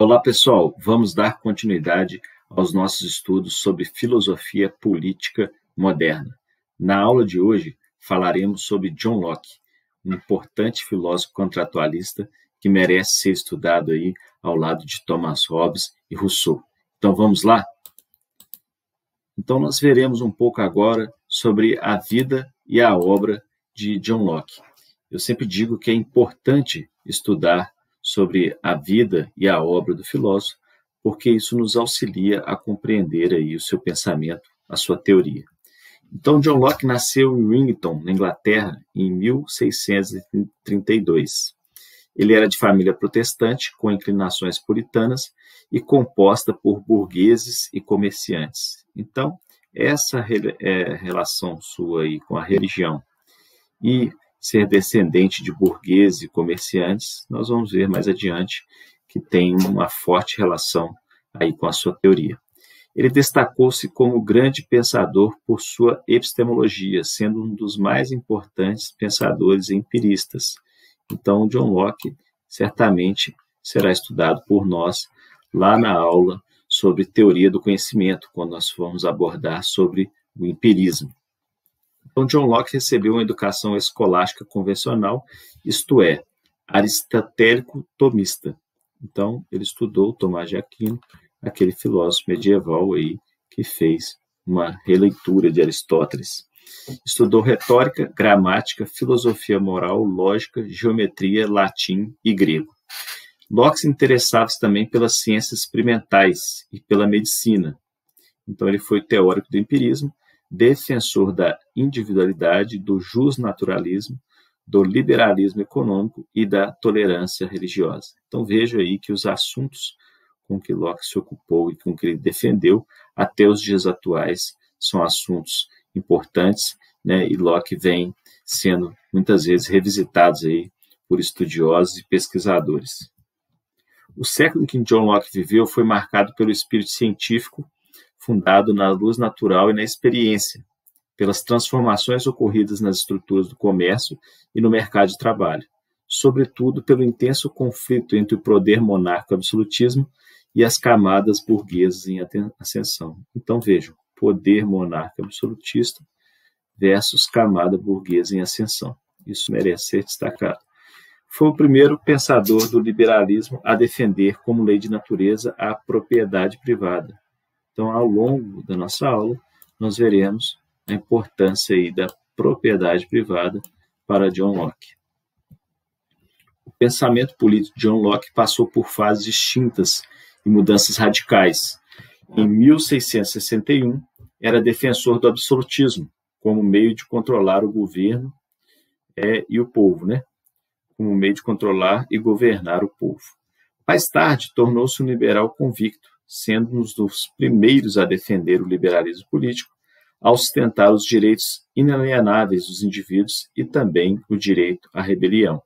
Olá, pessoal. Vamos dar continuidade aos nossos estudos sobre filosofia política moderna. Na aula de hoje, falaremos sobre John Locke, um importante filósofo contratualista que merece ser estudado aí ao lado de Thomas Hobbes e Rousseau. Então, vamos lá? Então, nós veremos um pouco agora sobre a vida e a obra de John Locke. Eu sempre digo que é importante estudar sobre a vida e a obra do filósofo, porque isso nos auxilia a compreender aí o seu pensamento, a sua teoria. Então, John Locke nasceu em Wellington, na Inglaterra, em 1632. Ele era de família protestante, com inclinações puritanas e composta por burgueses e comerciantes. Então, essa relação sua aí com a religião e ser descendente de burgueses e comerciantes, nós vamos ver mais adiante que tem uma forte relação aí com a sua teoria. Ele destacou-se como grande pensador por sua epistemologia, sendo um dos mais importantes pensadores empiristas. Então, John Locke certamente será estudado por nós lá na aula sobre teoria do conhecimento, quando nós vamos abordar sobre o empirismo. Então, John Locke recebeu uma educação escolástica convencional, isto é, aristotélico-tomista. Então, ele estudou Tomás de Aquino, aquele filósofo medieval aí que fez uma releitura de Aristóteles. Estudou retórica, gramática, filosofia moral, lógica, geometria, latim e grego. Locke se interessava-se também pelas ciências experimentais e pela medicina. Então, ele foi teórico do empirismo, defensor da individualidade, do justnaturalismo, do liberalismo econômico e da tolerância religiosa. Então, veja aí que os assuntos com que Locke se ocupou e com que ele defendeu até os dias atuais são assuntos importantes, né? E Locke vem sendo muitas vezes revisitados aí por estudiosos e pesquisadores. O século em que John Locke viveu foi marcado pelo espírito científico fundado na luz natural e na experiência, pelas transformações ocorridas nas estruturas do comércio e no mercado de trabalho, sobretudo pelo intenso conflito entre o poder monárquico absolutismo e as camadas burguesas em ascensão. Então, vejam, poder monárquico absolutista versus camada burguesa em ascensão. Isso merece ser destacado. Foi o primeiro pensador do liberalismo a defender como lei de natureza a propriedade privada. Então, ao longo da nossa aula, nós veremos a importância aí da propriedade privada para John Locke. O pensamento político de John Locke passou por fases distintas e mudanças radicais. Em 1661, era defensor do absolutismo como meio de controlar o governo e o povo, né? Como meio de controlar e governar o povo. Mais tarde, tornou-se um liberal convicto, sendo um dos primeiros a defender o liberalismo político, ao sustentar os direitos inalienáveis dos indivíduos e também o direito à rebelião.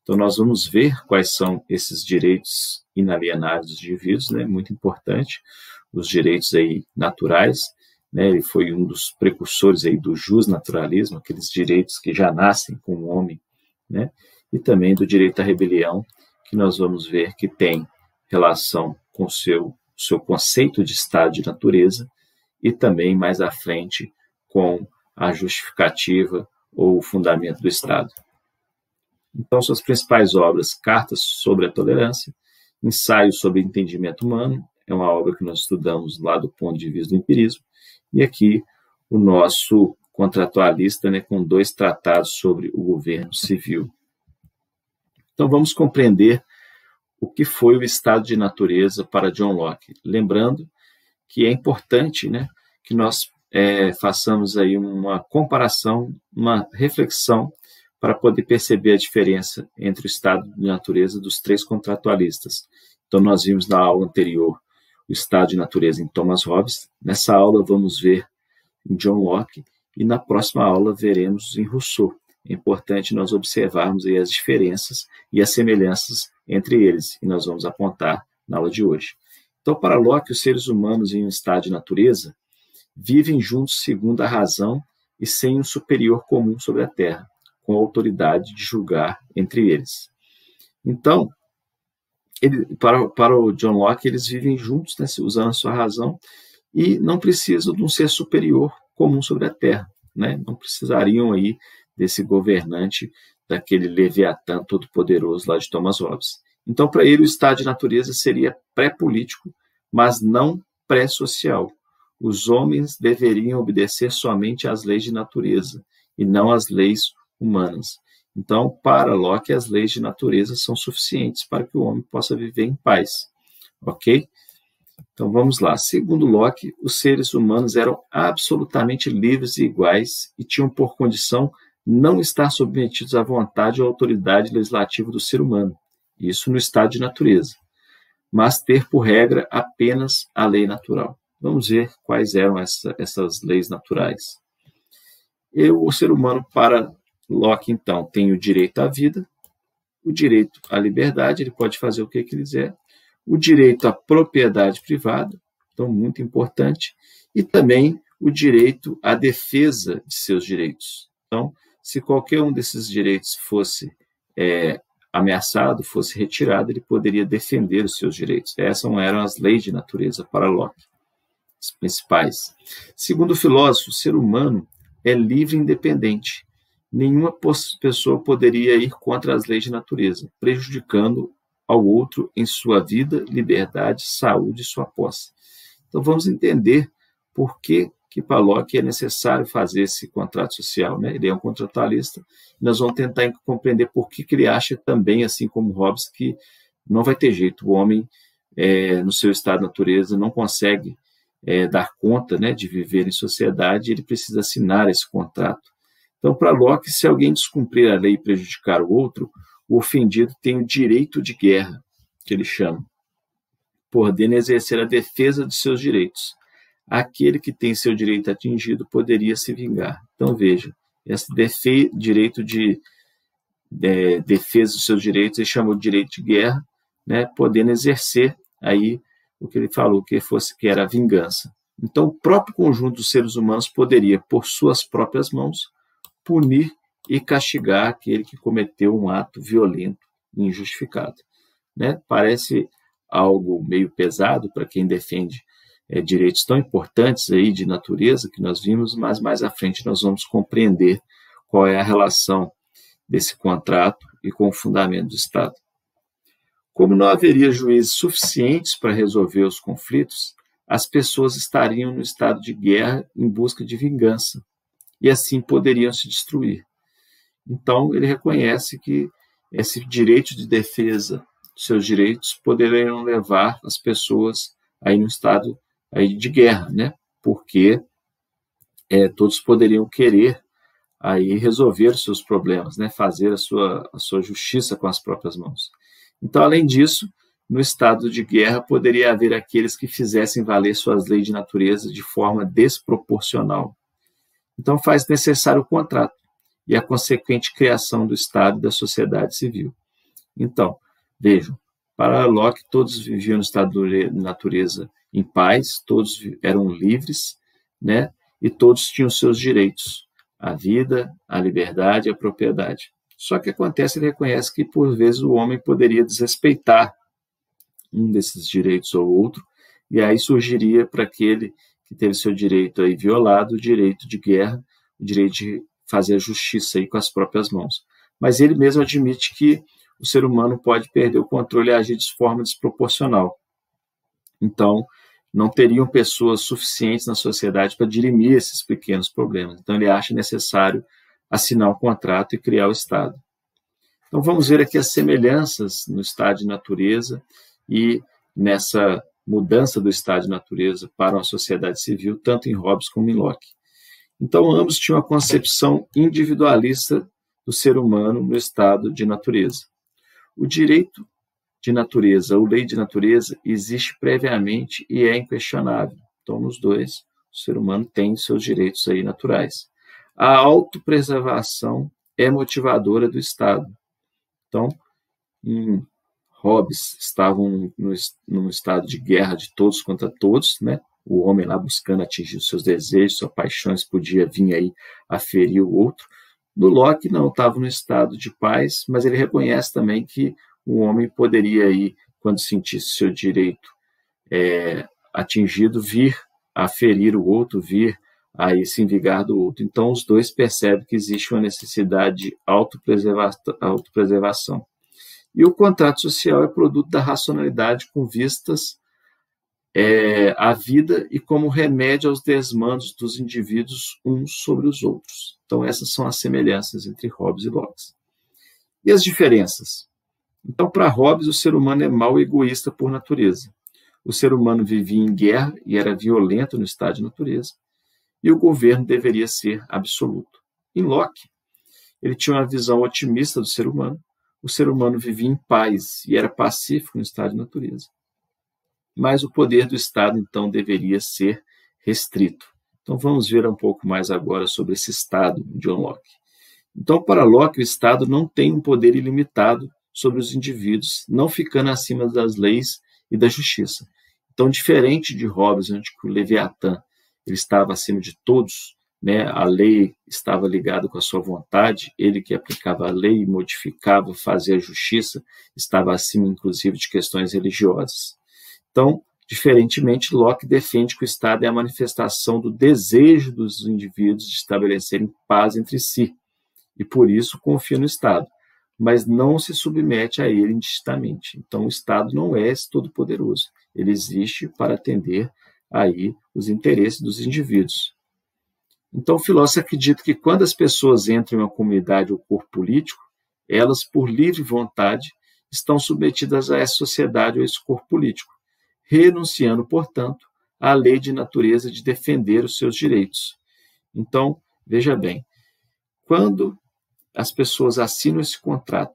Então, nós vamos ver quais são esses direitos inalienáveis dos indivíduos, né? Muito importante, os direitos aí naturais, né? Ele foi um dos precursores aí do justnaturalismo, aqueles direitos que já nascem com o homem, né? E também do direito à rebelião, que nós vamos ver que tem relação com o seu conceito de estado de natureza e também, mais à frente, com a justificativa ou o fundamento do Estado. Então, suas principais obras, Cartas sobre a Tolerância, Ensaio sobre o Entendimento Humano, é uma obra que nós estudamos lá do ponto de vista do empirismo, e aqui o nosso contratualista, né, com 2 tratados sobre o governo civil. Então, vamos compreender o que foi o estado de natureza para John Locke. Lembrando que é importante, né, que nós façamos aí uma comparação, uma reflexão para poder perceber a diferença entre o estado de natureza dos 3 contratualistas. Então, nós vimos na aula anterior o estado de natureza em Thomas Hobbes. Nessa aula vamos ver em John Locke e na próxima aula veremos em Rousseau. É importante nós observarmos aí as diferenças e as semelhanças entre eles, e nós vamos apontar na aula de hoje. Então, para Locke, os seres humanos em um estado de natureza vivem juntos segundo a razão e sem um superior comum sobre a terra, com a autoridade de julgar entre eles. Então, Para o John Locke, eles vivem juntos, né, usando a sua razão, e não precisam de um ser superior comum sobre a Terra, né? Não precisariam aí desse governante, daquele Leviatã todo-poderoso lá de Thomas Hobbes. Então, para ele, o estado de natureza seria pré-político, mas não pré-social. Os homens deveriam obedecer somente às leis de natureza e não às leis humanas. Então, para Locke, as leis de natureza são suficientes para que o homem possa viver em paz. Ok? Então, vamos lá. Segundo Locke, os seres humanos eram absolutamente livres e iguais e tinham por condição não estar submetidos à vontade ou autoridade legislativa do ser humano, isso no estado de natureza, mas ter por regra apenas a lei natural. Vamos ver quais eram essas leis naturais. O ser humano, para Locke, então, tem o direito à vida, o direito à liberdade, ele pode fazer o que quiser, o direito à propriedade privada, então muito importante, e também o direito à defesa de seus direitos. Então, se qualquer um desses direitos fosse ameaçado, fosse retirado, ele poderia defender os seus direitos. Essas eram as leis de natureza para Locke, as principais. Segundo o filósofo, o ser humano é livre e independente. Nenhuma pessoa poderia ir contra as leis de natureza, prejudicando ao outro em sua vida, liberdade, saúde e sua posse. Então vamos entender por que para Locke é necessário fazer esse contrato social, né? Ele é um contratualista, e nós vamos tentar compreender por que ele acha também, assim como Hobbes, que não vai ter jeito, o homem, no seu estado de natureza, não consegue dar conta, né, de viver em sociedade, ele precisa assinar esse contrato. Então, para Locke, se alguém descumprir a lei e prejudicar o outro, o ofendido tem o direito de guerra, que ele chama, podendo exercer a defesa de seus direitos. Aquele que tem seu direito atingido poderia se vingar. Então, veja, esse direito de defesa dos seus direitos, ele chamou de direito de guerra, né, podendo exercer aí o que ele falou que era a vingança. Então, o próprio conjunto dos seres humanos poderia, por suas próprias mãos, punir e castigar aquele que cometeu um ato violento e injustificado. Né? Parece algo meio pesado para quem defende direitos tão importantes aí de natureza que nós vimos, mas mais à frente nós vamos compreender qual é a relação desse contrato e com o fundamento do Estado. Como não haveria juízes suficientes para resolver os conflitos, as pessoas estariam no estado de guerra em busca de vingança, e assim poderiam se destruir. Então, ele reconhece que esse direito de defesa dos seus direitos poderiam levar as pessoas aí no estado aí de guerra, né? Porque todos poderiam querer aí resolver os seus problemas, né? Fazer a sua justiça com as próprias mãos. Então, além disso, no estado de guerra poderia haver aqueles que fizessem valer suas leis de natureza de forma desproporcional. Então, faz necessário o contrato e a consequente criação do Estado e da sociedade civil. Então, vejam, para Locke, todos viviam no estado de natureza em paz, todos eram livres, né? E todos tinham seus direitos, a vida, a liberdade e a propriedade. Só que acontece, ele reconhece que, por vezes, o homem poderia desrespeitar um desses direitos ou outro, e aí surgiria para aquele que teve seu direito aí violado, o direito de guerra, o direito de fazer a justiça aí com as próprias mãos. Mas ele mesmo admite que o ser humano pode perder o controle e agir de forma desproporcional. Então, não teriam pessoas suficientes na sociedade para dirimir esses pequenos problemas. Então, ele acha necessário assinar um contrato e criar o Estado. Então, vamos ver aqui as semelhanças no estado de natureza e nessa mudança do estado de natureza para uma sociedade civil, tanto em Hobbes como em Locke. Então, ambos tinham a concepção individualista do ser humano no estado de natureza. O direito de natureza, ou lei de natureza, existe previamente e é inquestionável. Então, nos dois, o ser humano tem seus direitos aí naturais. A autopreservação é motivadora do Estado. Então, em Hobbes, estavam num estado de guerra de todos contra todos, né? O homem lá buscando atingir os seus desejos, suas paixões, podia vir aí a ferir o outro. No Locke, não, estava no estado de paz, mas ele reconhece também que o homem poderia aí quando sentisse seu direito atingido, vir a ferir o outro, vir a se vingar do outro. Então, os dois percebem que existe uma necessidade de autopreservação. E o contrato social é produto da racionalidade com vistas à vida e como remédio aos desmandos dos indivíduos uns sobre os outros. Então, essas são as semelhanças entre Hobbes e Locke. E as diferenças? Então, para Hobbes, o ser humano é mau e egoísta por natureza. O ser humano vivia em guerra e era violento no estado de natureza. E o governo deveria ser absoluto. Em Locke, ele tinha uma visão otimista do ser humano. O ser humano vivia em paz e era pacífico no estado de natureza. Mas o poder do Estado, então, deveria ser restrito. Então, vamos ver um pouco mais agora sobre esse Estado de John Locke. Então, para Locke, o Estado não tem um poder ilimitado sobre os indivíduos, não ficando acima das leis e da justiça. Então, diferente de Hobbes, onde o Leviatã ele estava acima de todos, né? A lei estava ligada com a sua vontade, ele que aplicava a lei, modificava, fazia a justiça, estava acima, inclusive, de questões religiosas. Então, diferentemente, Locke defende que o Estado é a manifestação do desejo dos indivíduos de estabelecerem paz entre si, e por isso confia no Estado, mas não se submete a ele indistintamente. Então, o Estado não é esse todo-poderoso, ele existe para atender aí os interesses dos indivíduos. Então, o filósofo acredita que quando as pessoas entram em uma comunidade ou corpo político, elas, por livre vontade, estão submetidas a essa sociedade ou esse corpo político, renunciando, portanto, à lei de natureza de defender os seus direitos. Então, veja bem, quando as pessoas assinam esse contrato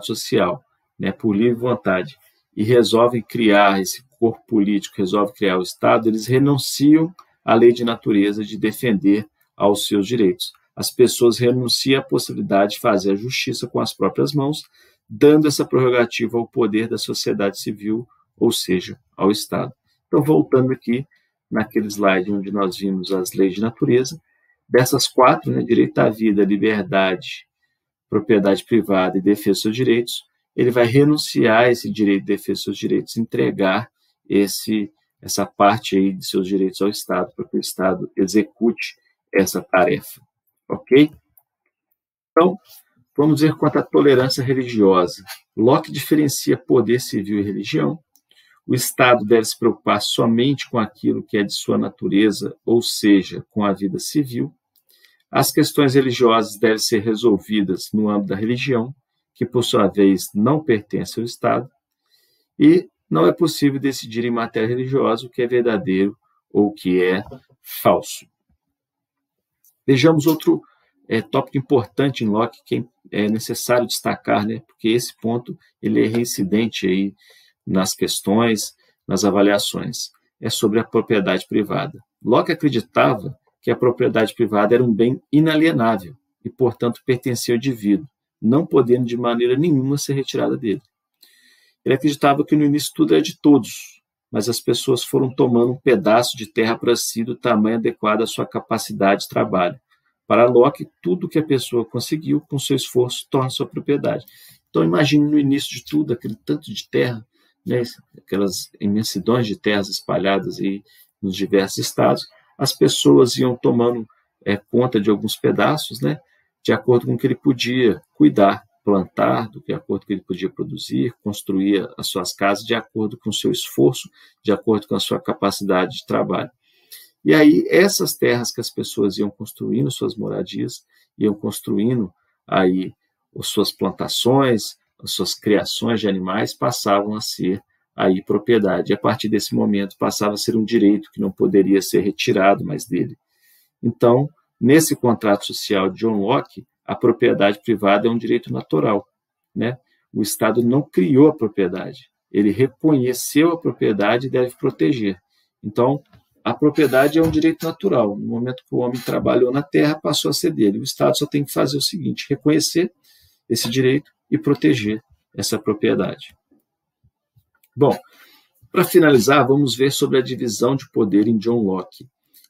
social, né, por livre vontade, e resolvem criar esse corpo político, resolvem criar o Estado, eles renunciam à lei de natureza de defender aos seus direitos. As pessoas renunciam à possibilidade de fazer a justiça com as próprias mãos, dando essa prerrogativa ao poder da sociedade civil, ou seja, ao Estado. Então, voltando aqui naquele slide onde nós vimos as leis de natureza, dessas quatro, né, direito à vida, liberdade, propriedade privada e defesa dos seus direitos, ele vai renunciar a esse direito de defesa dos seus direitos, entregar essa parte aí de seus direitos ao Estado, para que o Estado execute essa tarefa. Ok? Então, vamos ver quanto à tolerância religiosa. Locke diferencia poder civil e religião. O Estado deve se preocupar somente com aquilo que é de sua natureza, ou seja, com a vida civil. As questões religiosas devem ser resolvidas no âmbito da religião, que, por sua vez, não pertence ao Estado. E não é possível decidir em matéria religiosa o que é verdadeiro ou o que é falso. Vejamos outro tópico importante em Locke que é necessário destacar, né, porque esse ponto ele é reincidente aí nas questões, nas avaliações. É sobre a propriedade privada. Locke acreditava que a propriedade privada era um bem inalienável e, portanto, pertencia ao indivíduo, não podendo de maneira nenhuma ser retirada dele. Ele acreditava que no início tudo era de todos, mas as pessoas foram tomando um pedaço de terra para si do tamanho adequado à sua capacidade de trabalho. Para Locke, tudo que a pessoa conseguiu com seu esforço torna sua propriedade. Então, imagine no início de tudo, aquele tanto de terra, né, aquelas imensidões de terras espalhadas aí nos diversos estados, as pessoas iam tomando conta de alguns pedaços, né, de acordo com o que ele podia cuidar, plantar, de acordo com o que ele podia produzir, construir as suas casas de acordo com o seu esforço, de acordo com a sua capacidade de trabalho. E aí, essas terras que as pessoas iam construindo, suas moradias, iam construindo aí as suas plantações, as suas criações de animais, passavam a ser aí propriedade. E a partir desse momento, passava a ser um direito que não poderia ser retirado mais dele. Então, nesse contrato social de John Locke, a propriedade privada é um direito natural, né? O Estado não criou a propriedade, ele reconheceu a propriedade e deve proteger. Então, a propriedade é um direito natural. No momento que o homem trabalhou na terra, passou a ser dele. O Estado só tem que fazer o seguinte: reconhecer esse direito e proteger essa propriedade. Bom, para finalizar, vamos ver sobre a divisão de poder em John Locke.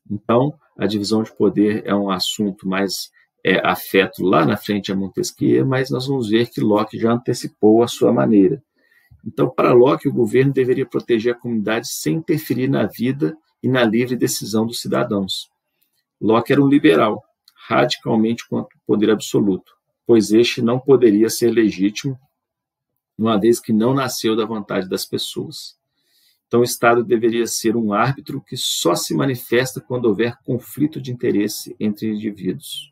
Então, a divisão de poder é um assunto mais afeto lá na frente a Montesquieu, mas nós vamos ver que Locke já antecipou a sua maneira. Então, para Locke, o governo deveria proteger a comunidade sem interferir na vida e na livre decisão dos cidadãos. Locke era um liberal, radicalmente contra o poder absoluto, pois este não poderia ser legítimo, uma vez que não nasceu da vontade das pessoas. Então, o Estado deveria ser um árbitro que só se manifesta quando houver conflito de interesse entre indivíduos.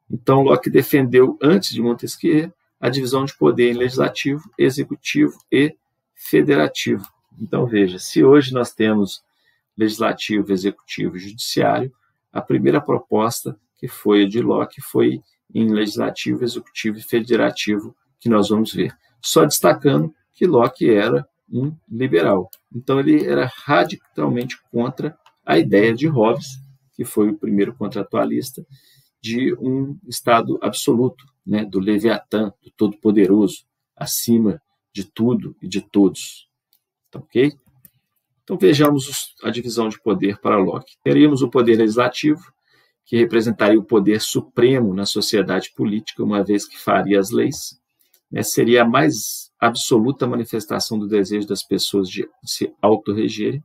Então, Locke defendeu, antes de Montesquieu, a divisão de poder em legislativo, executivo e federativo. Então, veja, se hoje nós temos legislativo, executivo e judiciário, a primeira proposta que foi a de Locke foi em legislativo, executivo e federativo, que nós vamos ver. Só destacando que Locke era um liberal. Então, ele era radicalmente contra a ideia de Hobbes, que foi o primeiro contratualista, de um Estado absoluto, né, do Leviatã, do Todo-Poderoso, acima de tudo e de todos. Tá, ok? Então, vejamos a divisão de poder para Locke. Teríamos o poder legislativo, que representaria o poder supremo na sociedade política, uma vez que faria as leis. Né, seria a mais absoluta manifestação do desejo das pessoas de se autorregerem.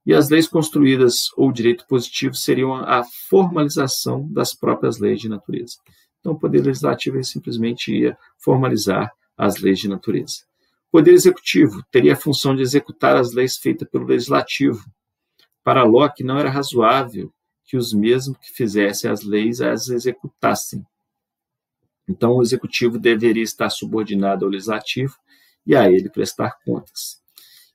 E as leis construídas ou direito positivo seriam a formalização das próprias leis de natureza. Então, o poder legislativo simplesmente ia formalizar as leis de natureza. O poder executivo teria a função de executar as leis feitas pelo legislativo. Para Locke, não era razoável que os mesmos que fizessem as leis as executassem. Então, o executivo deveria estar subordinado ao legislativo e a ele prestar contas.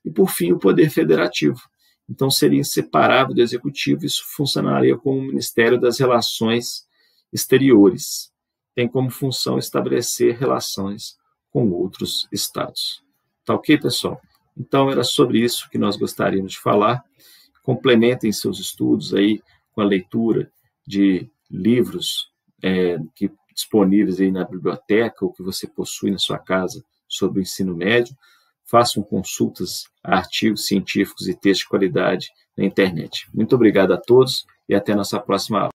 E, por fim, o poder federativo. Então, seria inseparável do executivo, isso funcionaria como o Ministério das Relações Exteriores. Tem como função estabelecer relações com outros estados. Tá ok, pessoal? Então, era sobre isso que nós gostaríamos de falar. Complementem seus estudos aí com a leitura de livros disponíveis aí na biblioteca ou que você possui na sua casa sobre o ensino médio. Façam consultas a artigos científicos e textos de qualidade na internet. Muito obrigado a todos e até a nossa próxima aula.